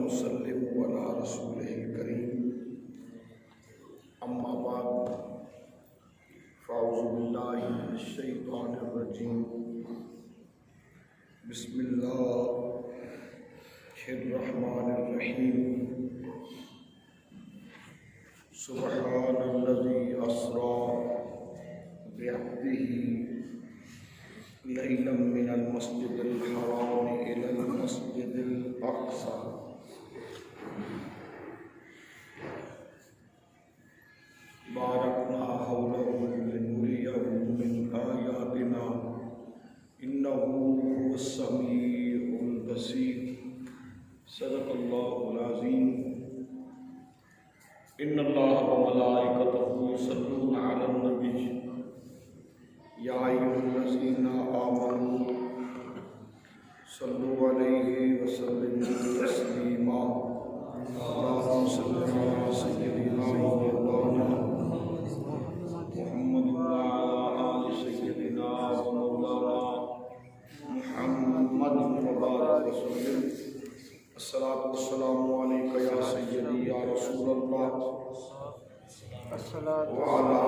ونسلم على رسوله الكريم أما بعد فأعوذ بالله من الشيطان الرجيم بسم الله الرحمن الرحيم سبحان الذي أسرى بعبده ليلا من المسجد الحرام إلى المسجد الأقصى باركنا حوله لنريه من آياتنا إنه هو السميع البصير صدق الله العظيم إن الله وملائكته يصلون على النبي يا أيها الذين آمنوا صلوا عليه وسلموا تسليما اللهم صل على سيدنا ومولانا محمد وعلى آل سيدنا ومولانا محمد وبارك وسلم الصلاة والسلام عليك يا سيدي يا رسول الله وعلى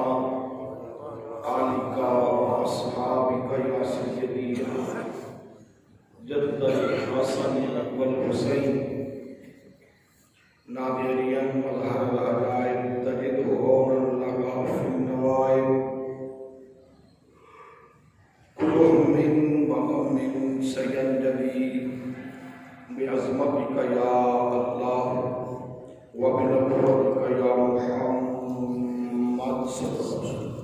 آلك وأصحابك يا سيدي جد الحسن والحسين ناظريا مظهر العجائب تجد هونا لك في النوائب كل هم وغم سينجلي بعظمتك يا الله وبنبوتك يا محمد صلى الله عليه وسلم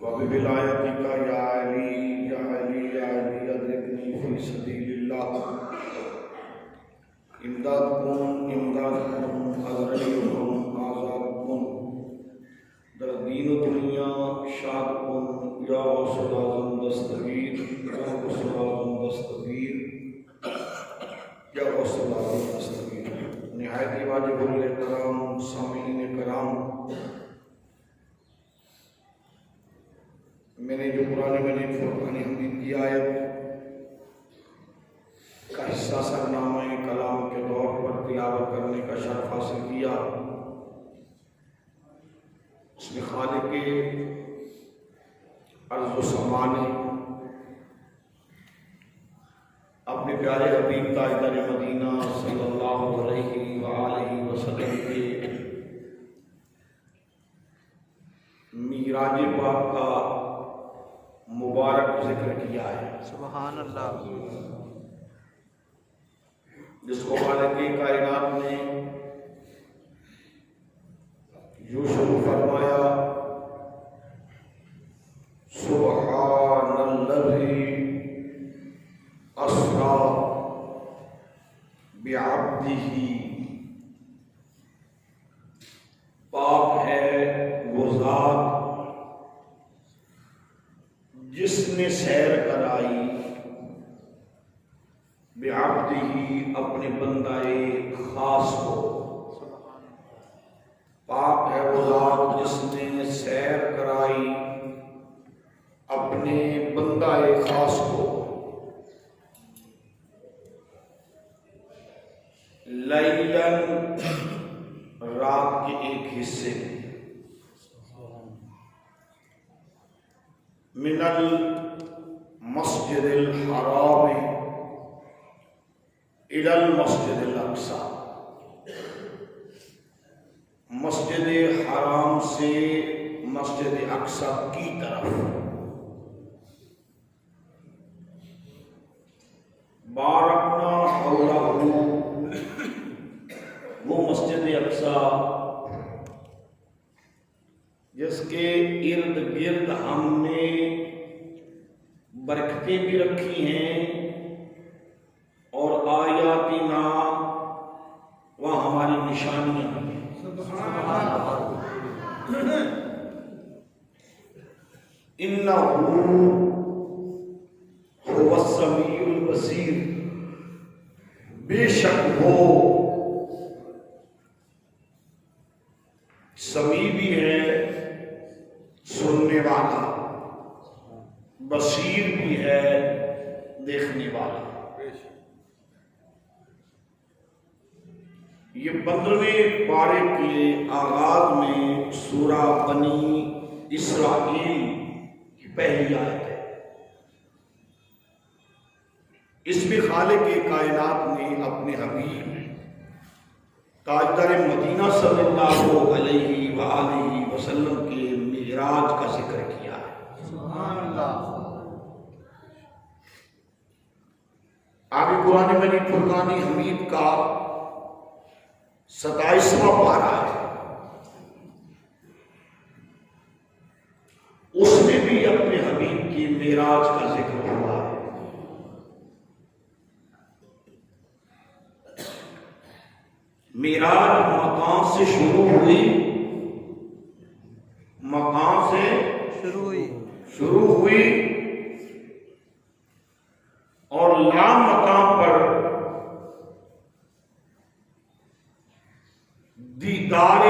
وبولایتک یا علی یا علی یا علی ادرکنی فی سبیل اللہ امداد کن حضرت کن آزاد کن در دین و دنیا شاد کن یا غوث العظم دستگیر یا غوث العظم دستگیر یا غوث العظم دستگیر نہایت واجب الاحترام سامعین کرام، میں نے جو قرآن مجید فرقان حمید کی آیت کا حصہ سرنامہ کلام کے طور پر تلاوت کرنے کا شرف حاصل کیا، اس میں خالق کے ارض و سما نے اپنے پیارے حبیب تاجدار مدینہ صلی اللہ علیہ وآلہ وسلم کے معراج پاک کا مبارک ذکر کیا ہے۔ سبحان اللہ، جس کو خالق کائنات نے یوں شروع فرمایا، سبحان الذی اسریٰ بعبدہ، پاک ہے وہ ذات جس نے سیر کرائی بعبدہ اپنے بندہ خاص کو، پاک ہے وہ ذات جس نے سیر کرائی اپنے بندہ خاص کو، لیلاً رات کے ایک حصے میں، من المسجد الحرام الى المسجد الاقصی، مسجد حرام سے مسجد اقصی کی طرف، بارکنا حولہ، وہ مسجد اقصی جس کے ارد گرد ہم نے برکتیں بھی رکھی ہیں اور آیاتنا وہ ہماری نشانیاں ہیں۔ انہ هو السمیع البصیر، بے شک وہ سمیع بھی ہے، سننے والا، بصیر بھی ہے، دیکھنے والا۔ یہ 15ویں پارے کے آغاز میں سورہ بنی اسرائیل کی پہلی آیت ہے۔ اس میں خالق کائنات نے اپنے حبیب تاجدار مدینہ صلی اللہ علیہ وآلہ وسلم کے معراج کا ذکر کیا ہے۔ سبحان اللہ۔ آگے قرآن مجید فرقان حمید کا 27واں پارہ ہے، اس میں بھی اپنے حبیب کی معراج کا ذکر ہوا ہے۔ معراج مقام سے شروع ہوئی، مقام سے شروع ہوئی اور لام مقام پر دیدار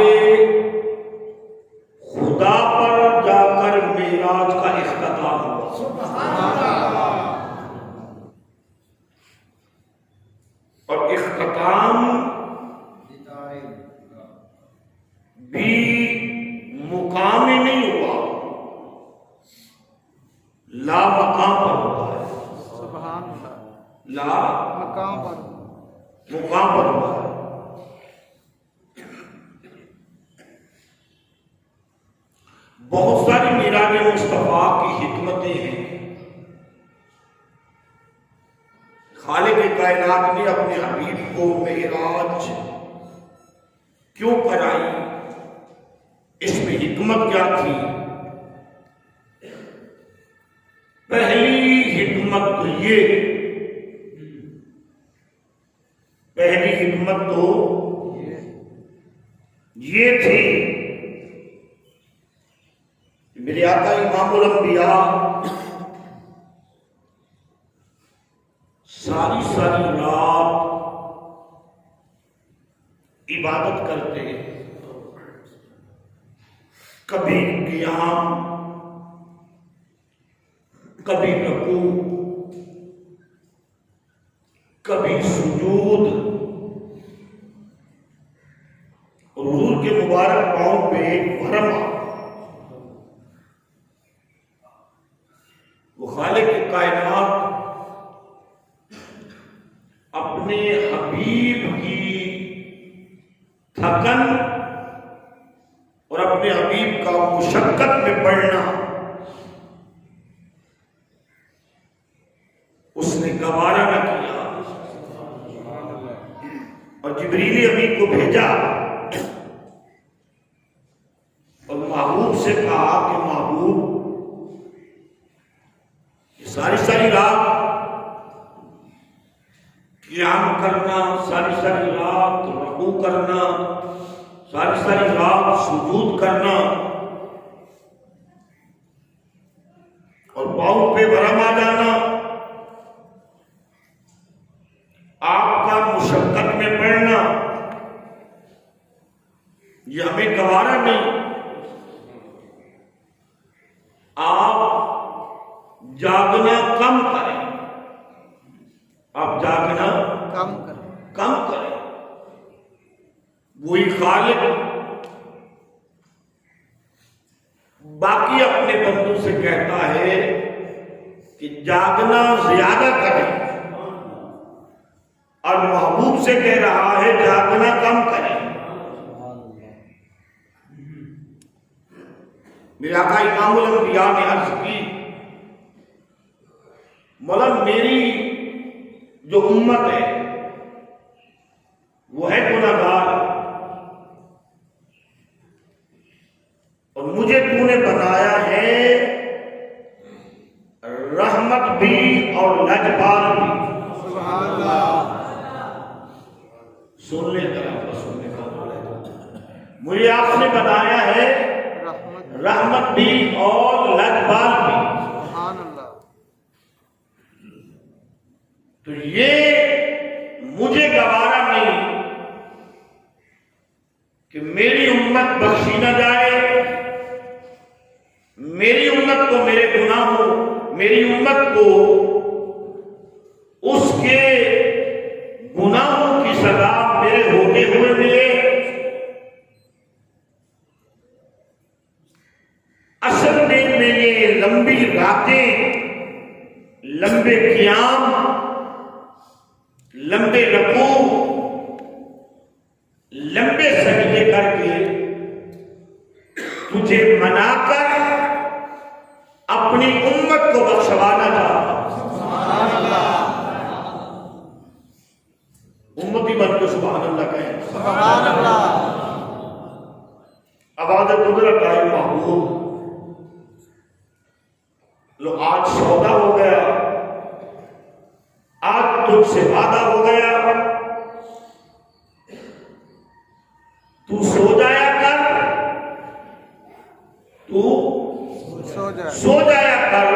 خدا پر جا کر معراج کا اختتام ہوا۔ سبحان اللہ۔ اور اختتام بھی مقام میں نہیں ہوا، لا مقام پر ہوا ہے۔ سبحان اللہ۔ لا مقام پر مقام پر ہوا ہے۔ بہت ساری معراج مصطفیٰ کی حکمتیں ہیں۔ خالق کائنات نے اپنے حبیب کو معراج کیوں کرائی، اس میں حکمت کیا تھی؟ پہلی حکمت تو یہ تھی کہ میرے آقا امام الانبیاء ساری رات عبادت کرتے، کبھی قیام، کبھی رکوع، کبھی سجود، اور حضور کے مبارک پاؤں پہ ایک ورم، وہ خالق کائنات اپنے حبیب کی تھکن اور اپنے حبیب کا مشقت میں پڑھنا اس نے گوارا نہ کیا، اور جبریل امین کو بھیجا اور محبوب سے کہا کہ محبوب، یہ ساری رات قیام کرنا، ساری رات رکوع کرنا، ساری رات سجود کرنا اور پاؤں پہ ورم آ جانا، آپ کا مشقت میں پڑنا، یہ ہمیں گوارا نہیں۔ آپ جاگنا کم کریں، آپ جاگنا کم کریں۔ وہی خالق باقی اپنے بندوں سے کہتا ہے کہ جاگنا زیادہ کریں، اور محبوب سے کہہ رہا ہے جاگنا کم کریں۔ میرے آقا امام الانبیاء نے عرض کی، مولا میری جو امت ہے وہ ہے گناہگار، اور مجھے تو نے بنایا ہے رحمت بھی اور لجپال بھی۔ سبحان اللہ۔ سن لے ذرا، سننے کا مجھے آپ نے بنایا ہے رحمت بھی اور لجپال بھی۔ سبحان اللہ۔ تو یہ مجھے گوارا نہیں کہ میری امت بخشی نہ جائے، میری امت کو میرے گناہوں، میری امت کو اس کے گناہوں کی سزا میرے ہوتے ہوئے لمبے رکوع، لمبے سجدے کر کے تجھے منا کر اپنی امت کو بخشوانا چاہتا ہوں۔ امتی بن کے سبحان اللہ کہیں۔ سبحان اللہ۔ آواز قدرت آئی محبوب، لو آج سودا ہو گیا، آج تجھ سے وعدہ ہو گیا، تو سو جایا کر، تو سو جایا کر،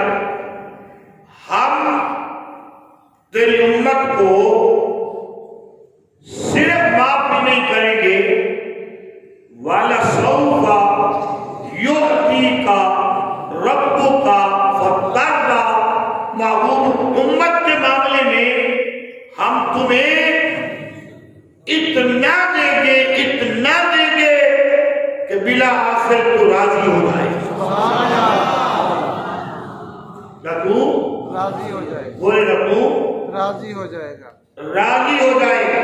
ہم تیری امت کو صرف معاف بھی نہیں کریں گے، وَلَسَوْفَ يُعْطِيكَ رَبُّكَ فَتَرْضَىٰ۔ محبوب، امت کے معاملے میں ہم تمہیں اتنا دیں گے کہ بلا آخر تو راضی ہو جائے۔ کیا تو راضی ہو جائے گا؟ بولے نا، تو راضی ہو جائے گا، راضی ہو جائے گا،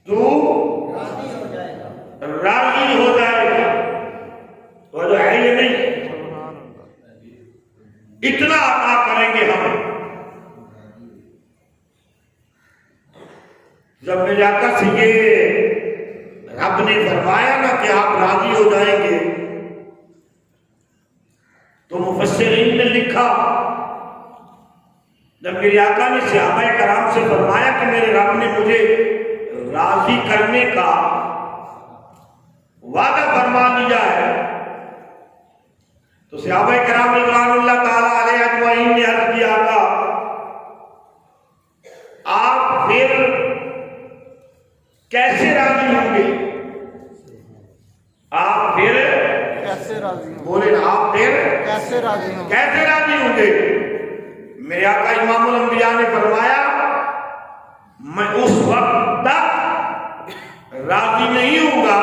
تو راضی ہو جائے گا۔ وہ جو ہے یہ نہیں، سبحان اللہ۔ اتنا عطا کریں گے ہم۔ جب میرے آقا سے یہ رب نے فرمایا نا کہ آپ راضی ہو جائیں گے، تو مفسرین نے لکھا، جب میرے آقا نے صحابہ کرام سے فرمایا کہ میرے رب نے مجھے راضی کرنے کا وعدہ فرما دیا ہے، تو صحابہ کرام رضوان اللہ تعالی علیہ اجمعین نے عرض کیا تھا، آپ پھر کیسے راضی ہوں گے؟ آپ پھر کیسے راضی ہوں؟ بولے نا، آپ پھر کیسے راضی ہوں؟ کیسے راضی ہوں گے؟ میرے آقا امام الانبیاء نے فرمایا، میں اس وقت تک راضی نہیں ہوں گا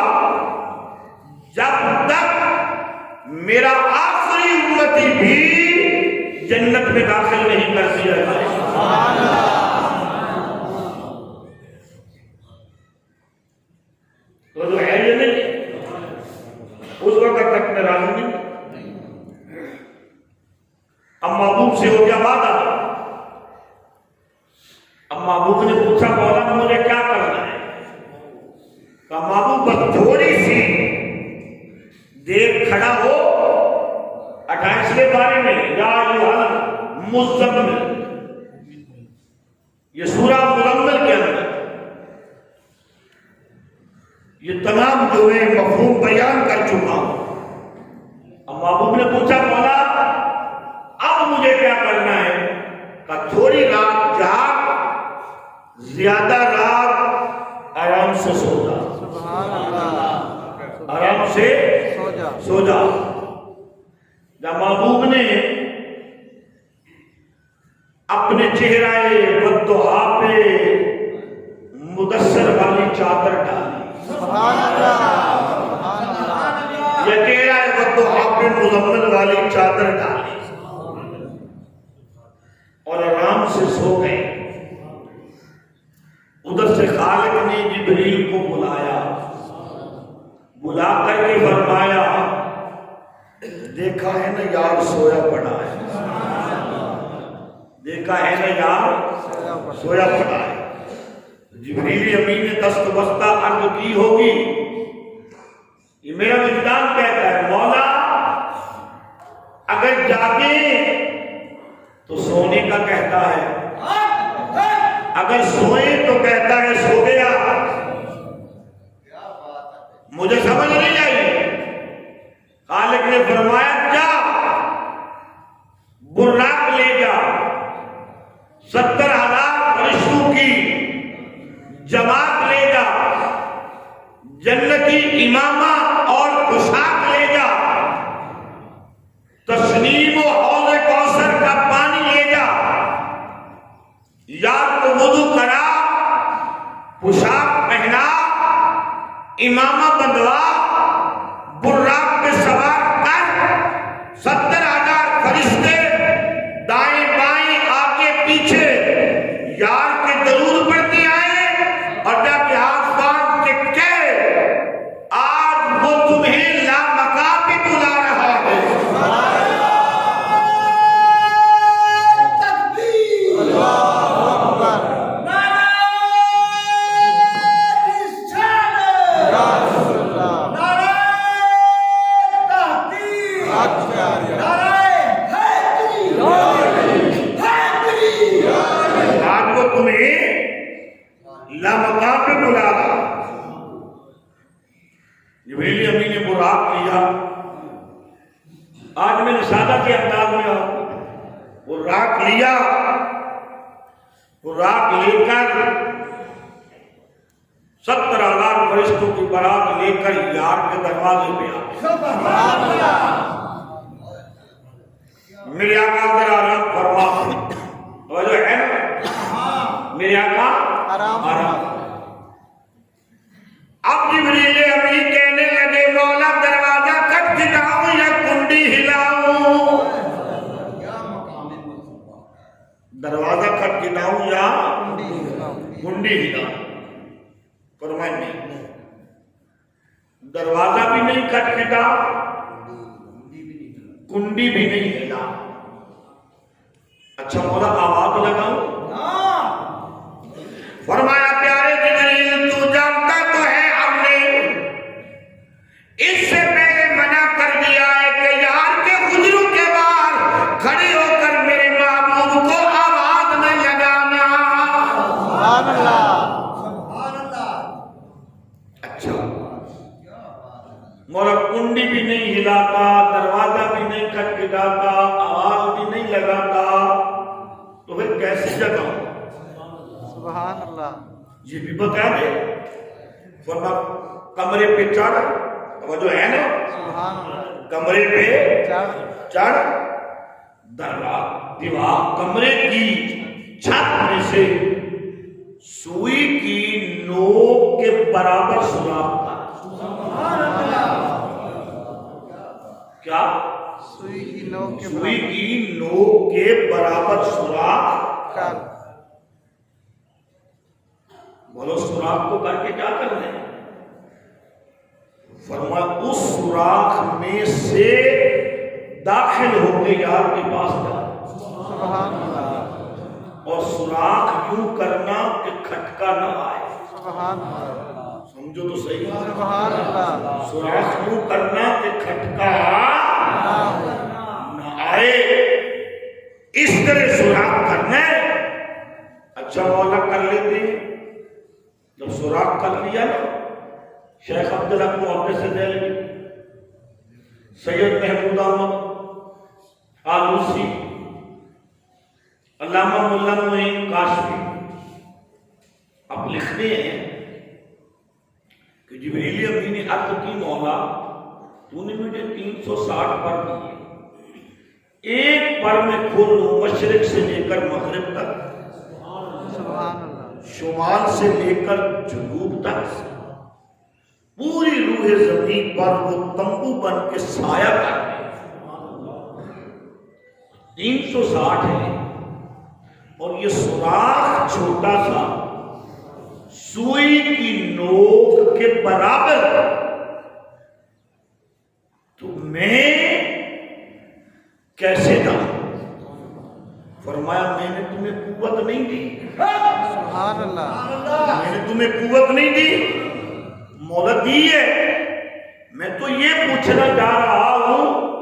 جب تک میرا آخری امتی بھی جنت میں داخل نہیں کر دیا جائے۔ تو جو ہے یہ نہیں، اس وقت تک میں راضی نہیں۔ اب محبوب سے ہو گیا وعدہ، اب محبوب نے پوچھا مولا مجھے کیا کرنا ہے؟ کہا محبوب بس تھوڑی سی دیر کھڑا ہو 28ویں بارے میں، یا ایھا المزمل، یہ سورہ مزمل کے اندر یہ تمام جو ہے مفہوم بیان کر چکا ہوں۔ اب محبوب نے پوچھا مولا اب مجھے کیا کرنا ہے؟ کہ تھوڑی رات جاگ، زیادہ رات آرام سے سو جا، سبحان اللہ۔ آرام سے سو جا۔ جب محبوب نے اپنے چہرہ والضحا پہ مدثر والی چادر ڈالی، سبحان اللہ، سبحان اللہ۔ یہ چہرہ والضحا پہ مزمل والی چادر ڈالی اور آرام سے سو گئے۔ ادھر سے خالق نے جبریل کو بلایا، بلا کر کے فرمایا دیکھا ہے نا یار سویا پڑا ہے، دیکھا ہے نا یار سویا پڑا ہے۔ جبریل امین نے دست بستہ عرض کی ہوگی، یہ میرا وجدان کہتا ہے مولا اگر جاگے تو سونے کا کہتا ہے، اگر سوئے تو کہتا ہے سو گیا۔ مجھے سمجھ نہیں آئی۔ خالق نے فرمایا جا براق لے جا، 70,000 فرشتوں کی جماعت لے جا، جنتی امامہ اور پوشاک لے جا، تسنیم و حوض کوثر کا پانی لے جا، یار کو وضو کرا، پوشاک پہنا، امامہ بندوا، براق پہ سوار کر، 70,000 فرشتے دائیں بائیں آگے پیچھے میں نے سادہ کے انداز میں وہ راک لیا، وہ راک لے کر 70,000 فرشتوں کی بارات لے کر یار کے دروازے پہ آ گئے۔ سبحان اللہ میرے آقا ذرا آرام فرما، توجہ ہے نا، میرے آقا آرام۔ اب جبریل امین کہنے لگے مولا دروازہ کھٹکھٹاؤں یا کنڈی ہلاؤں؟ دروازہ کھٹکھٹاؤں یا کنڈی ہلاؤں؟ فرمائیں نہیں، دروازہ بھی نہیں کھٹکھٹا، کنڈی بھی نہیں ہلا۔ اچھا مولا آواز لگاؤں؟ فرمایا پیارے جبریل تو جانتا تو ہے ہم نے اس سے پہلے منع کر دیا ہے کہ یار کے حجروں کے باہر کھڑے ہو کر میرے محبوب کو آواز نہ لگانا۔ سبحان اللہ اچھا مولا کنڈی بھی نہیں ہلاتا، دروازہ بھی نہیں کھٹکھٹاتا، آواز بھی نہیں لگاتا، تو پھر کیسی جگہ؟ سبحان اللہ یہ بھی بتا دے۔ ورنہ کمرے پہ چڑھ، توجہ ہے نا، سبحان اللہ کمرے پہ چڑھ چڑھ، دیوار کمرے کی چھت میں سے سوئی کی نوک کے برابر سوراخ تھا۔ کیا؟ سوئی کی نوک کے سوئی کی نوک کے برابر سوراخ۔ برابر بولو سوراخ کو کر کے کیا کرنا ہے؟ فرمایا اس سوراخ میں سے داخل ہو کے یار کے پاس جا، سبحان اللہ اور سوراخ یوں کرنا کہ کھٹکا نہ آئے۔ سبحان اللہ سمجھو تو صحیح، سبحان اللہ سوراخ یوں کرنا کہ کھٹکا نہ آئے، اس طرح سوراخ کرنا ہے۔ اچھا مولا کر لیتے ہیں، جب سوراخ کر لیا نا، شیخ عبدالحق محدث دہلوی، سید محمود احمد آلوسی، علامہ مولا معین کاشفی، اب لکھتے ہیں کہ جبریل امین نے عرض کی مولا تو نے مجھے 360 پر دیے، ایک پر میں کھول لوں مشرق سے لے کر مغرب تک، سبحان اللہ شمال سے لے کر جنوب تک، پوری روح زمین پر وہ تمبو بن کے سایہ کر دے۔ 360 ہے اور یہ سوراخ چھوٹا سا سوئی کی نوک کے برابر، تو میں کیسے تھا؟ فرمایا میں نے تمہیں قوت نہیں دی، سبحان اللہ میں نے تمہیں قوت نہیں دی، مولا دی ہے۔ میں تو یہ پوچھنا جا رہا ہوں،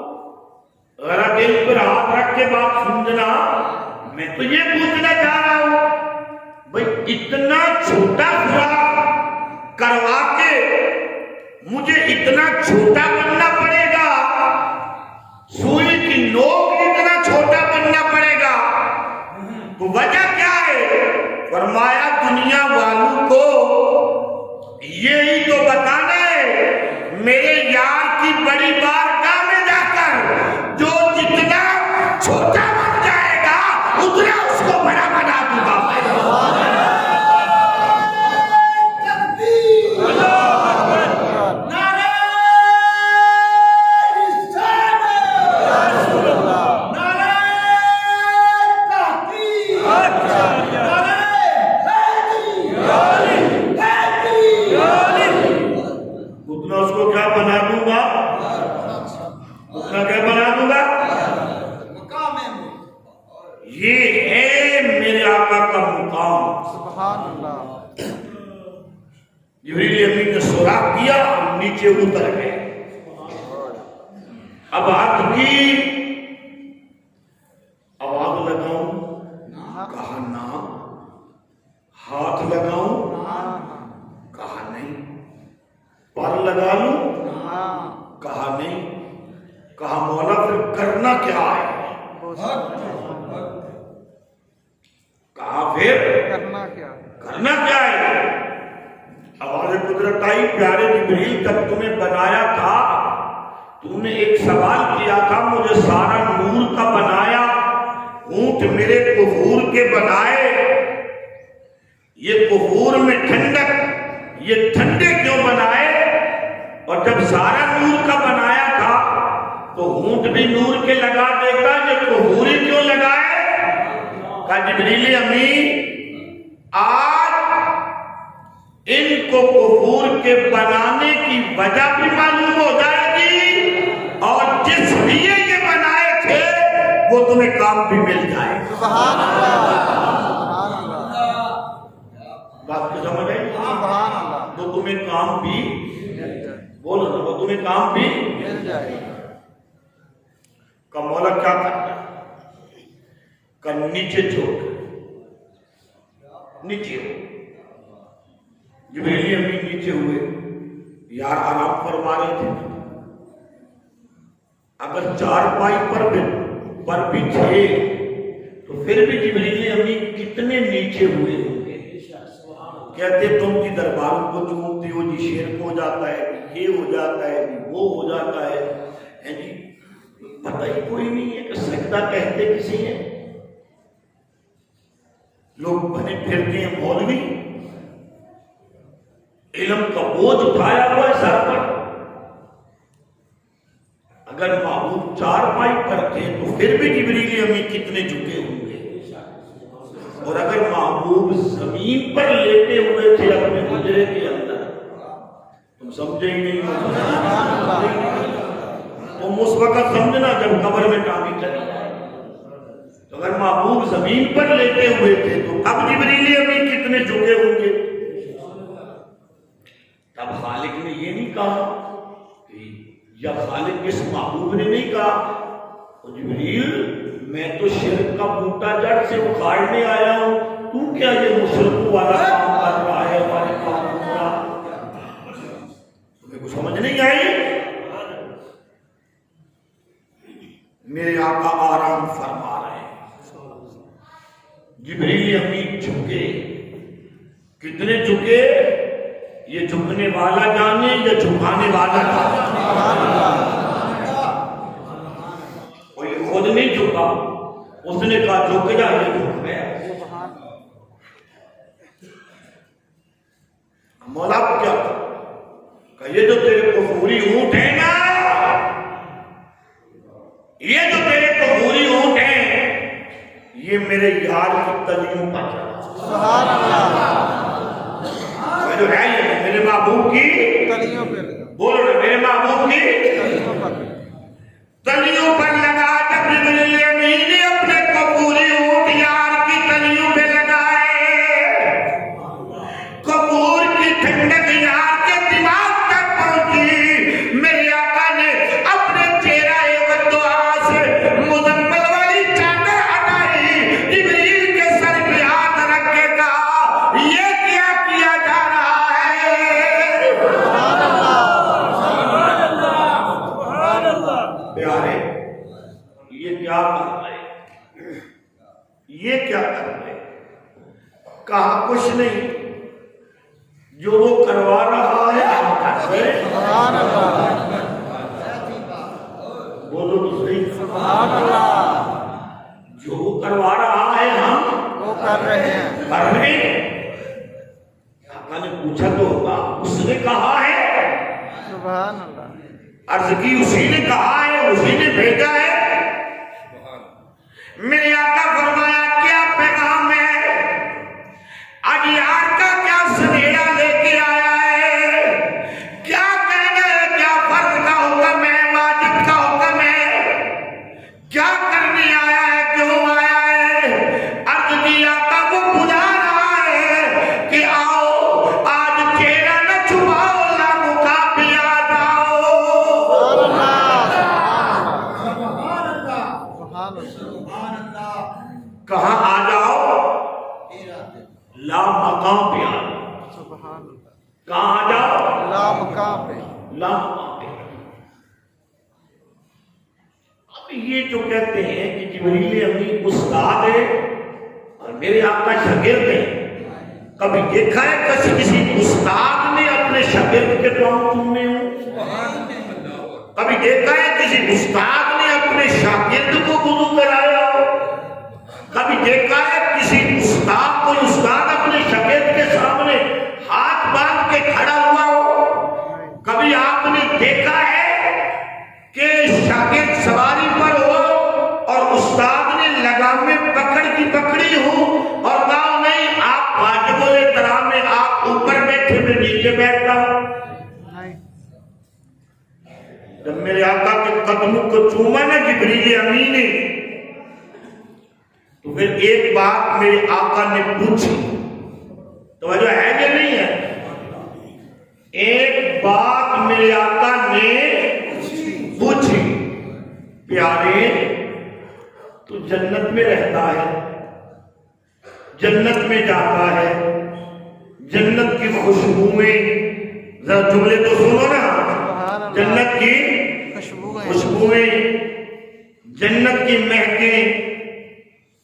ذرا دل پر ہاتھ رکھ کے بات سمجھنا، میں تو یہ پوچھنا چاہ رہا ہوں بھئی اتنا چھوٹا سوراخ کروا کے مجھے اتنا چھوٹا بننا پڑے گا، سوئی کی نوک اتنا چھوٹا بننا پڑے گا، تو وجہ کیا ہے؟ فرمایا دنیا والوں کو یہی تو بتانا ہے میرے یار کی بڑی بارگاہ میں جا کر جو جتنا چھوٹا بن جائے گا اتنا اس کو بڑا بنا دوں گا۔ اتنا اس کو کیا بنا دوں گا؟ اتنا کیا بنا دوں گا؟ یہ ہے میرے آقا کا مقام۔ سبحان اللہ جبریل امین نے سوراخ کیا اور نیچے اتر گئے۔ اب ہاتھ کی آواز لگاؤں؟ کہا نہ۔ ہاتھ لگاؤں؟ کہا نہیں۔ پر لگا لوں؟ کہا نہیں۔ کہا مولا پھر کرنا پھر کرنا کیا؟ کرنا کیا ہے؟ آواز قدرت آئی، پیارے جبریل جب تمہیں بنایا تھا تم نے ایک سوال کیا تھا، مجھے سارا نور کا بنایا، اونٹ میرے کفور کے بنائے، یہ کفور میں ٹھنڈک، یہ ٹھنڈے کیوں بنائے؟ اور جب سارا نور کا بنایا تھا تو اونٹ بھی نور کے لگا دیتا، یہ کفور ہی کیوں لگائے؟ کہا جبریل امین آج ان کو کفور کے بنانے کی وجہ بھی معلوم ہو جائے گی، اور جس لیے یہ بنائے تھے وہ تمہیں کام بھی مل جائے گا۔ سبحان اللہ، سبحان اللہ، بات کو سمجھ آئی؟ سبحان اللہ، وہ تمہیں کام بھی مل جائے، بولو نا، وہ تمہیں کام بھی مل جائے، کا مولا کیا کرتا ہے؟ کا نیچے جھوک، نیچے ہو۔ جبریل امین نیچے ہوئے، یار آرام فرما رہے تھے، اگر چار پائی پر بھی تھے تو پھر بھی جبریل امین کتنے نیچے ہوئے ہوں گے؟ کہتے تم کی درباروں کو چومتے ہو جی، شیر کو ہو جاتا ہے، یہ ہو جاتا ہے، وہ ہو جاتا ہے جی، پتہ ہی کوئی نہیں ہے کہ سجدہ کہتے کسی ہیں۔ لوگ بنے پھرتے ہیں مولوی، علم کا بوجھ اٹھایا ہوا ہے سر پر۔ اگر محبوب چار پائی پر تھے تو پھر بھی جبریل امین کتنے جھکے ہوں گے، اور اگر محبوب زمین پر لیٹے ہوئے تھے اپنے حجرے کے اندر، تم سمجھے ہی نہیں ہو، تم اس وقت سمجھنا جب قبر میں ٹانگیں چلی جائے۔ تو اگر محبوب زمین پر لیٹے ہوئے تھے تو اب جبریل امین کتنے جھکے ہوں گے؟ تب خالق نے یہ نہیں کہا کہ یا خالق اس محبوب نے نہیں کہا جبریل میں تو شرک کا بوٹا جڑ سے اکھاڑنے آیا ہوں، تو کیا یہ مشرک والا کام کر رہا ہے ہمارے کام کا؟ تمہیں کچھ سمجھ نہیں آئی؟ میرے آقا آرام فرما رہے ہیں، جبریل امین جھکے، کتنے جھکے؟ یہ جھکنے والا جانے یا جھکانے والا جانے؟ کوئی خود نہیں جھکا، اس نے کہا جھک جا، یہ جھک گیا۔ مولا کیا کہ یہ جو تیرے کفوری اونٹ ہیں نا، یہ جو تیرے کفوری اونٹ ہیں، یہ میرے یار کی تلیوں پر چلا، سبحان اللہ، جو ہے یہ میرے محبوب کی تلیوں پہ، بولو نا، میرے محبوب کی تلیوں پر، تلیوں پر لگا۔ جب جبریل امین نے اپنے کفوری اونٹ یار کی تلیوں پہ لگائے، کفور کی ٹھنڈک یار کے دماغ تک پہنچی، میرے آقا نے اپنے چہرہ والدعا سے مزمل والی چادر ہٹائی، جبریل کے سر پہ ہاتھ رکھ کے کہا یہ کیا کیا جا رہا ہے؟ پیارے یہ کیا کر رہے، یہ کیا کر رہے؟ کہا کچھ نہیں، جو وہ کروا رہا ہے ہم کر رہے ہیں۔ سبحان اللہ، بولو تو صحیح، سبحان اللہ، جو وہ کروا رہا ہے ہم وہ کر رہے ہیں، کر رہے ہیں۔ آقا نے پوچھا تو ہوگا، اس نے کہا ہے، سبحان اللہ، عرض کی اسی نے کہا ہے، اسی نے بھیجا ہے۔ میرے آقا فرمایا کیا پیغام ہے؟ آج یار کا کیا سنیڑا لے کے آیا ہے؟ کیا کہنا ہے؟ کیا فرض کا حکم ہے؟ واجب کا حکم ہے؟ کیا کرنے آیا ہے؟ کیوں آیا ہے؟ عرض کی آقا وہ بلا رہا ہے کہ آؤ آج چہرہ نہ چھپاؤ، نہ مکا پہ آ جاؤ۔ سبحان اللہ، کہاں آ جاؤ؟ لا مقام پہ آ جاؤ۔ سبحان اللہ، کہاں آ جاؤ؟ لا مقام پہ، لا مقام پہ۔ اب یہ جو کہتے ہیں کہ جبریل امین استاد ہے اور میرے آقا شاگرد ہیں. کبھی دیکھا ہے کسی استاد نے اپنے شاگرد کے پاؤں چومے ہوں؟ کبھی دیکھا ہے کسی استاد نے اپنے شاگرد کو وضو کرایا ہو؟ کبھی دیکھا ہے کسی کوئی استاد اپنے شاگرد کے سامنے ہاتھ باندھ کے کھڑا ہوا ہو؟ کبھی آپ نے دیکھا ہے کہ شاگرد سواری پر ہو اور استاد نے لگامیں پکڑی ہو اور کہا نہیں آپ واجب الاحترام میں آپ اوپر بیٹھے میں نیچے بیٹھتا ہوں؟ جب میرے آقا کے قدموں کو چوما نا جبریل امین نے، تو پھر ایک بات میرے آقا نے پوچھی، توجہ ہے کہ نہیں ہے؟ ایک بات میرے آقا نے پوچھی، پیارے تو جنت میں رہتا ہے، جنت میں جاتا ہے، جنت کی خوشبوئیں، ذرا جملے تو سنو نا، جنت کی خوشبوئیں، جنت کی مہکیں،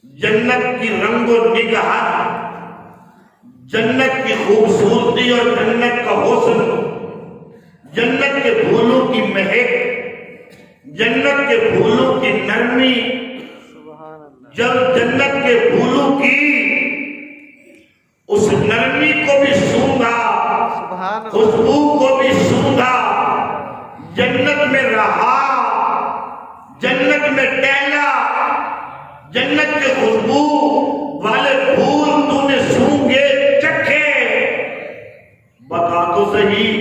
جنت کی رنگ و نگہت، جنت کی خوبصورتی اور جنت کا حسن، جنت کے پھولوں کی مہک، جنت کے پھولوں کی نرمی، جب جنت کے پھولوں کی اس نرمی کو بھی سونگا، خوشبو کو بھی سونگا، جنت میں رہا، جنت میں ٹہلا، جنت کے خوشبو والے پھول تو نے سونگے چکھے، بتا تو صحیح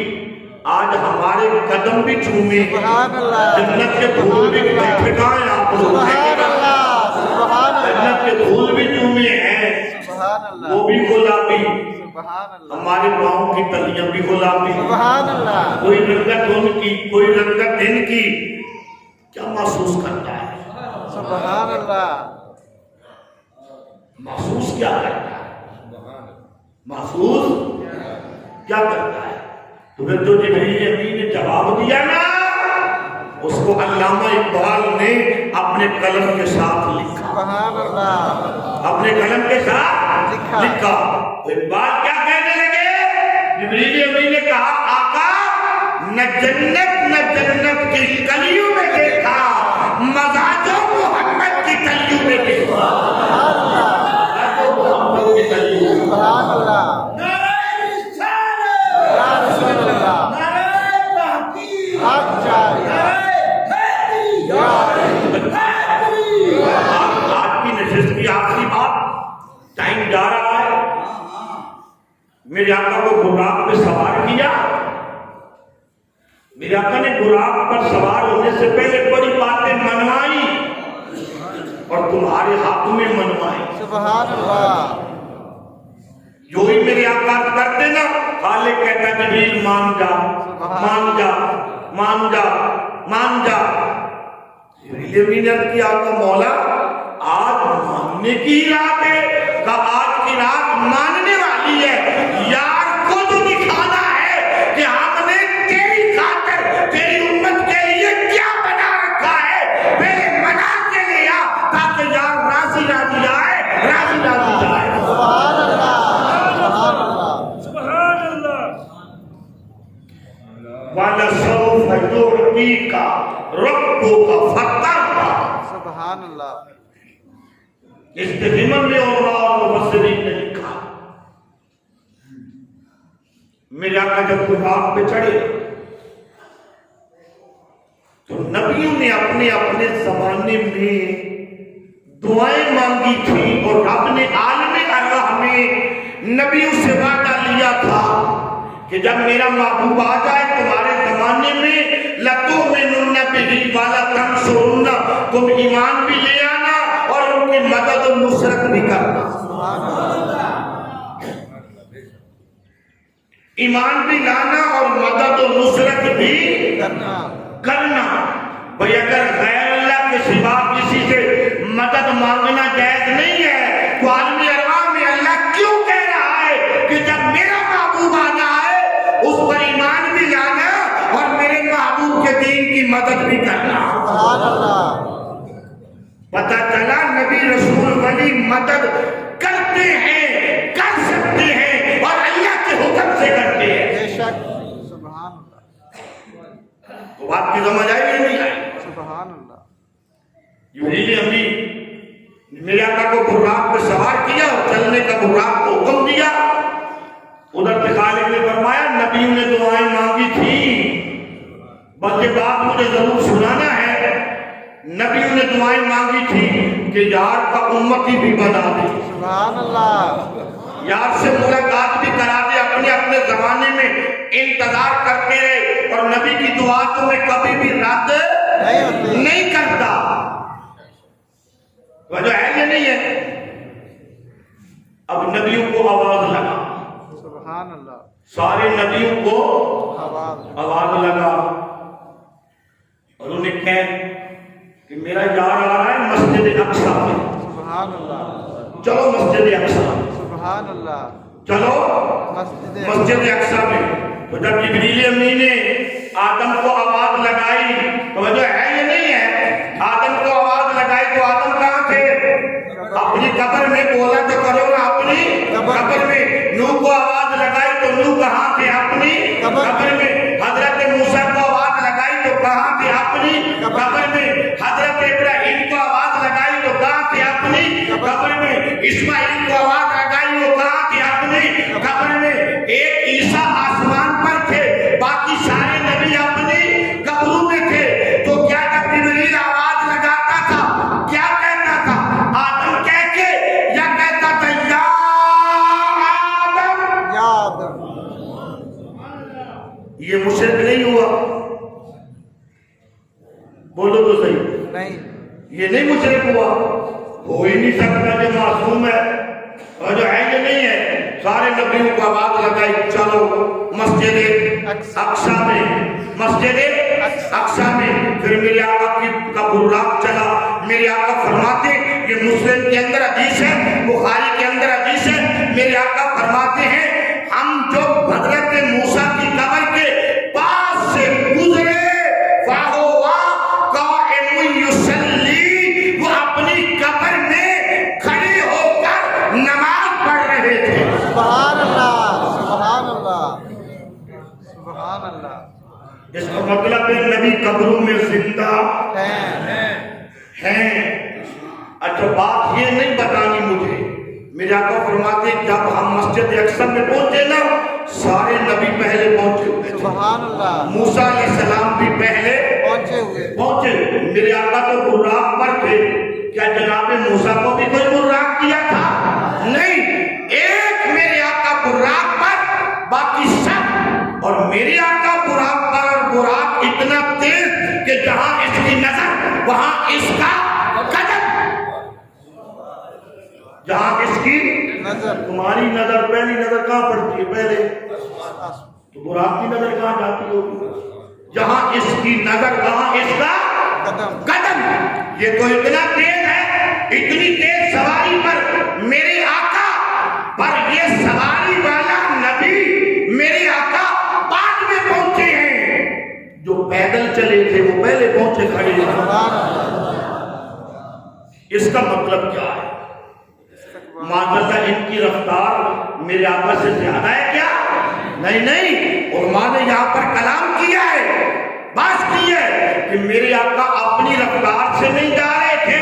آج ہمارے قدم بھی چومے، جنت کے پھول بھی ٹھکائیں آپ لوگ، جنت کے پھول بھی چومے ہیں، وہ بھی گلابی، ہمارے پاؤں کی تلیاں بھی گلابی، کوئی رنگت ان کی، کوئی رنگت ان کی، کیا محسوس کرتا ہے؟ سبحان اللہ، محسوس کیا کرتا ہے؟ محسوس کیا کرتا ہے؟ تو پھر جو جبریل امین نے جواب دیا نا، اس کو علامہ اقبال نے اپنے قلم کے ساتھ لکھا، سبحان اللہ، اپنے قلم کے ساتھ لکھا. اقبال کیا کہنے لگے؟ جبریل امین نے کہا آقا نہ جنت کی کلیوں میں دیکھا، مزہ جو محمد کی کلیوں میں دیکھا. سبحان اللہ، آج کی نشست کی آخری بات، ٹائم جا رہا ہے. میرے آقا کو براق پہ سوار کیا، میرے آقا نے براق پر سوار ہونے سے پہلے بڑی باتیں منوائی اور تمہارے ہاتھ میں منوائی. سبحان اللہ، جو ہی میرے آقا کرتے نا، خالق کہتا جبریل مان جا، مان جا، مان جا، مان جا. جبریل امین نے کیا آقا مولا آج ماننے کی رات ہے، کہ آج کی رات ماننے والی ہے، یار کو تو دکھانا ہے کہ ہم نے تیری خاطر تیری امت کے لیے کیا بنا رکھا ہے، پہلے منا کے لیا تاکہ یار راضی راضی آئے، راضی راضی جائے. سبحان اللہ، وَلَسَوْفَ يُعْطِيكَ رَبُّكَ فَتَرْضَىٰ. سبحان اللہ، استغمام میں اور مفسرین نے لکھا میرے آقا جب براق پہ چڑھے تو نبیوں نے اپنے اپنے زمانے میں دعائیں مانگی تھی اور رب نے عالم ارواح میں نبیوں سے وعدہ لیا تھا کہ جب میرا محبوب آ جائے تمہارے زمانے میں لَتُؤْمِنُنَّ بِهِ وَلَتَنْصُرُنَّ، تم ایمان بھی لے آنا اور ان کی مدد و نصرت بھی کرنا. ایمان بھی لانا اور مدد و نصرت بھی کرنا. بھئی اگر غیر اللہ کے سوا کسی سے مدد مانگنا جائز نہیں ہے تو عالم ارواح میں اللہ کیوں کہہ رہا ہے کہ جب میرا محبوب آنا ہے اس پر ایمان بھی لانا اور میرے محبوب کے دین کی مدد بھی کرنا. سبحان اللہ، پتہ چلا نبی رسول ولی مدد کرتے جبریل امین میرے آقا کو براق پہ سوار کیا اور چلنے کا براق کو حکم دیا. ادھر پہ خالق نے فرمایا نبیوں نے دعائیں مانگی تھی، بلکہ بات مجھے ضرور سنانا ہے. نبیوں نے دعائیں مانگی تھی کہ یار کا امتی بھی بنا دے، سبحان اللہ. یار سے ملاقات بھی کرا دے. اپنے اپنے زمانے میں انتظار کرتے رہے اور نبی کی دعا تو میں کبھی بھی رد نہیں کرتا. وجہ ہے یہ نہیں ہے. اب نبیوں کو آواز لگا، سبحان اللہ. سارے نبیوں کو آواز لگا اور انہیں کہا کہ میرا یار آ رہا ہے مسجد اقصی میں. سبحان اللہ. چلو مسجد اقصی، سبحان اللہ. چلو مسجد اقصی میں. تو جب جبریل امین نے آدم کو آواز لگائی تو وجہ ہے یہ نہیں ہے، آدم کو آواز لگائی تو آدم کہاں تھے؟ اپنی قبر میں. بولا تو کرو نا اپنی قبر میں. نوح کو آواز لگائی تو نوح کہاں تھے؟ اپنی قبر میں. حضرت موسیٰ کو آواز لگائی تو کہاں تھے؟ اپنی قبر میں. حضرت ابراہیم کو آواز لگائی تو کہاں تھے؟ اپنی قبر میں. اسماعیل کو آواز لگائی وہ کہاں تھے؟ اپنی قبر میں. ایک عیسیٰ آسمان پر تھے، باقی سارے نبی اپنی قبروں میں تھے. تو کیا جب جبریل آواز لگاتا تھا کیا کہتا تھا؟ آدم کہہ کے یا کہتا تھا یا آدم؟ یا آدم. یہ مشرک نہیں ہوا؟ بولو تو صحیح. نہیں. یہ نہیں مشرک ہوا؟ ہو ہی نہیں سکتا، جو معصوم ہے. اور جو ہے یہ نہیں ہے. سارے نبیوں کو آواز لگائی چلو مسجد اقصی میں. مسجد اقصی میں. پھر میرے آقا کا براق چلا. میرے آقا فرماتے، یہ مسلم کے اندر حدیث ہے، بخاری کے اندر حدیث ہے. میرے آقا فرماتے ہیں ہم جو حضرت موسیٰ کی قبر کے پاس سے گزرے فَهُوَ قَائِمٌ يُصَلِّي، وہ اپنی قبر میں کھڑے ہو کر نماز پڑھ رہے تھے. سبحان اللہ. سبحان اللہ. سبحان اللہ. اس کا مطلب ہے نبی قبروں میں زندہ ہیں. اچھا بات یہ نہیں بتانی مجھے. میرے آقا فرماتے جب ہم مسجد اقصی میں پہنچے نا سارے نبی پہلے پہنچے ہوئے تھے. سبحان اللہ. موسیٰ علیہ السلام بھی پہلے پہنچے. میرے آقا تو براق پر تھے. کیا جناب موسیٰ کو بھی کوئی براق دیا تھا؟ نہیں. ایک میرے آقا براق پر، باقی سب. اور میرے آقا براق پر، اور براق اتنا تیز کہ جہاں اس کی نظر وہاں اس کا قدم. جہاں اس کی نظر. تمہاری نظر پہلی نظر کہاں پڑتی ہے؟ پہلے. تو براق کی نظر کہاں جاتی ہوگی؟ جہاں اس کی نظر وہاں اس کا قدم. یہ تو اتنا تیز ہے، اتنی تیز سواری پر میرے آقا، پر یہ سواری والا نبی میرے آقا بعد میں پہنچے ہیں. جو پیدل چلے تھے وہ پہلے پہنچے کھڑے ہیں. اس کا مطلب کیا ہے؟ معذاللہ ان کی رفتار میرے آقا سے زیادہ ہے کیا؟ نہیں نہیں. علماء نے یہاں پر کلام کیا ہے، بات کی ہے کہ میرے آقا اپنی رفتار سے نہیں جا رہے تھے،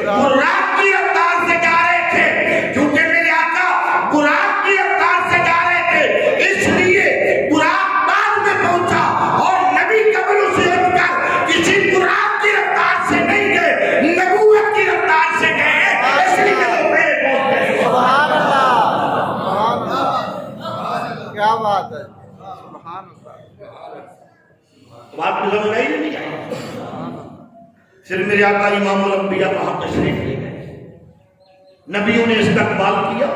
براق کی رفتار سے جا رہے تھے. کیونکہ میرے آقا براق کی رفتار سے جا رہے تھے اس لیے براق بعد میں پہنچا. اور نبی قبروں سے اٹھ کر کسی براق کی رفتار سے نہیں گئے، نبوت کی رفتار سے گئے. اس لیے وہ پہلے پہنچ گئے. سبحان اللہ. سبحان اللہ. کیا بات ہے. سبحان اللہ. بات کو سمجھ آئی نہیں آئی؟ صرف میرے آقا امام الانبیاء وہاں تشریف لے گئے. نبیوں نے استقبال کیا،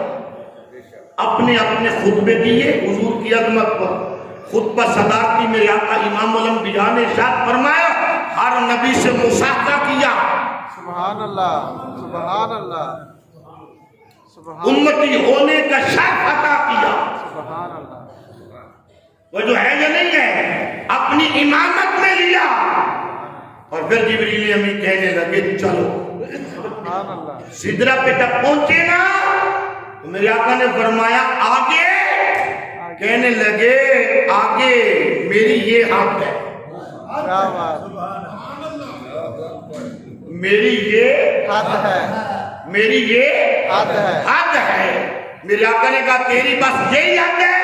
اپنے اپنے خطبے دیے حضور کی عظمت پر. خطبہ صدارتی میرے آقا امام الانبیاء نے ارشاد فرمایا ہر نبی سے مصافحہ کیا. سبحان اللہ. سبحان اللہ. امتی ہونے کا شرف عطا کیا. سبحان اللہ. وہ جو ہے جو نہیں ہے اپنی امامت میں لیا. اور پھر جبریل امین کہنے لگے چلو. سبحان اللہ. سدرہ پہ جب پہنچے نا تو میرے آقا نے فرمایا آگے. کہنے لگے آگے میری یہ ہاتھ ہے. کیا بات. میری یہ حد ہے، میری یہ حد ہے، حد ہے. میرے آقا نے کہا تیری بس یہی حد ہے؟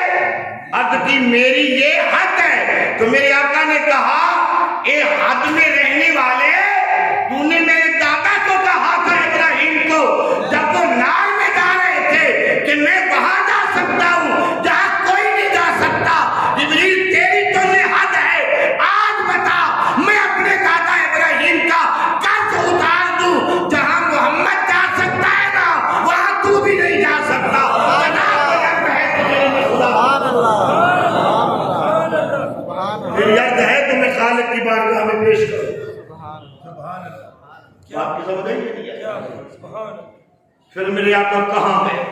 حد کی میری یہ حد ہے. تو میرے آقا نے کہا اے حد میں رہنے والے، تو نے میرے دادا کو کہا تھا ابراہیم کو جب وہ نار میں جا رہے تھے کہ میں وہاں جا سکتا ہوں جہاں کوئی نہیں جا سکتا. جبریل تیری تو یہ حد ہے، آج بتا میں اپنے دادا ابراہیم کا قرض اتار دوں. جہاں محمد جا سکتا ہے نا وہاں تو بھی نہیں جا سکتا. سبحان اللہ، سبحان اللہ، سبحان اللہ، میری عرض ہے تو میں خالق کی بارگاہ میں پیش کروں. سبحان اللہ. آپ کی سمجھ نہیں ہے؟ پھر میرے آقا کہاں گئے؟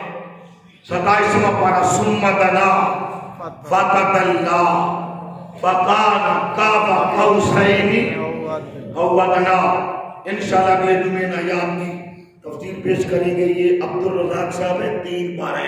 27واں پارہ ثم دنا فتدلا فکان قاب قوسین او ادنی. انشاءاللہ اگلے جمعے نایاب کی تفسیر پیش کریں گے. یہ عبدالرزاق صاحب ہیں، 3 پارے.